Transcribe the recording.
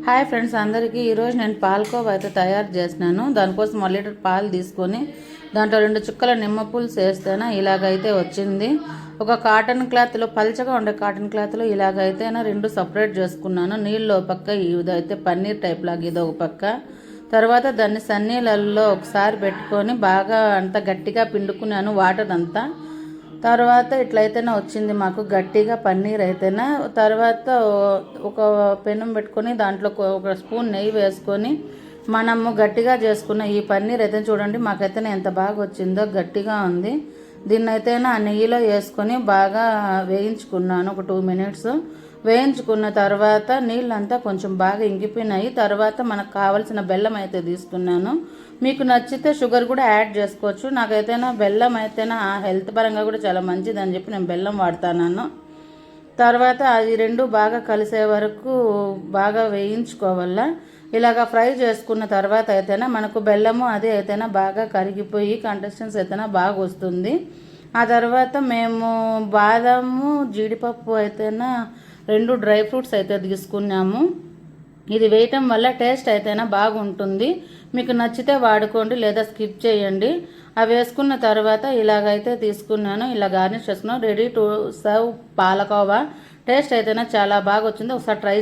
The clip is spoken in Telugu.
హాయ్ ఫ్రెండ్స్ అందరికీ ఈరోజు నేను పాలకోవా అయితే తయారు చేసినాను. దానికోసం 1 లీటర్ పాలు తీసుకొని దాంట్లో 2 చుక్కల నిమ్మ పులుసు వేస్తేనే ఇలాగైతే వచ్చింది. ఒక కాటన్ క్లాత్లో, పల్చగా ఉండే కాటన్ క్లాత్లో ఇలాగైతే 2 సపరేట్ చేసుకున్నాను. నీళ్ళు పక్క, ఇదైతే పన్నీర్ టైప్ లాగా ఇది ఒక పక్క. తర్వాత దాన్ని సన్నీళ్ళల్లో ఒకసారి పెట్టుకొని బాగా అంతా గట్టిగా పిండుకున్నాను వాటర్ అంతా. తర్వాత ఇట్లయితేనే వచ్చింది మాకు గట్టిగా పన్నీర్ అయితేనే. తర్వాత ఒక పెనం పెట్టుకొని దాంట్లో ఒక స్పూన్ నెయ్యి వేసుకొని మనము గట్టిగా చేసుకున్న ఈ పన్నీర్ అయితే చూడండి మాకైతేనే ఎంత బాగా వచ్చిందో, గట్టిగా ఉంది. దీన్ని అయితేనే ఆ నెయ్యిలో వేసుకొని బాగా వేయించుకున్నాను. ఒక 2 మినిట్స్ వేయించుకున్న తర్వాత నీళ్ళంతా కొంచెం బాగా ఇంకిపోయినాయి. తర్వాత మనకు కావాల్సిన బెల్లం అయితే తీసుకున్నాను. మీకు నచ్చితే షుగర్ కూడా యాడ్ చేసుకోవచ్చు. నాకైతేనా బెల్లం అయితేనా హెల్త్ పరంగా కూడా చాలా మంచిది అని చెప్పి నేను బెల్లం వాడతాను. తర్వాత అది 2 బాగా కలిసే వరకు బాగా వేయించుకోవాలా. ఇలాగ ఫ్రై చేసుకున్న తర్వాత అయితేనా మనకు బెల్లము అది అయితేనా బాగా కరిగిపోయి కంటెస్టెన్స్ అయితేనా బాగా వస్తుంది. ఆ తర్వాత మేము బాదాము, జీడిపప్పు అయితేనా 2 డ్రై ఫ్రూట్స్ అయితే తీసుకున్నాము. ఇది వేయటం వల్ల టేస్ట్ అయితేనా బాగుంటుంది. మీకు నచ్చితే వాడుకోండి, లేదా స్కిప్ చేయండి. అవి వేసుకున్న తర్వాత ఇలాగైతే తీసుకున్నాను. ఇలా గార్నిష్ చేసుకున్నాను. Ready to serve palkova. Taste అయితేనా చాలా బాగా వచ్చింది. ఒకసారి ట్రై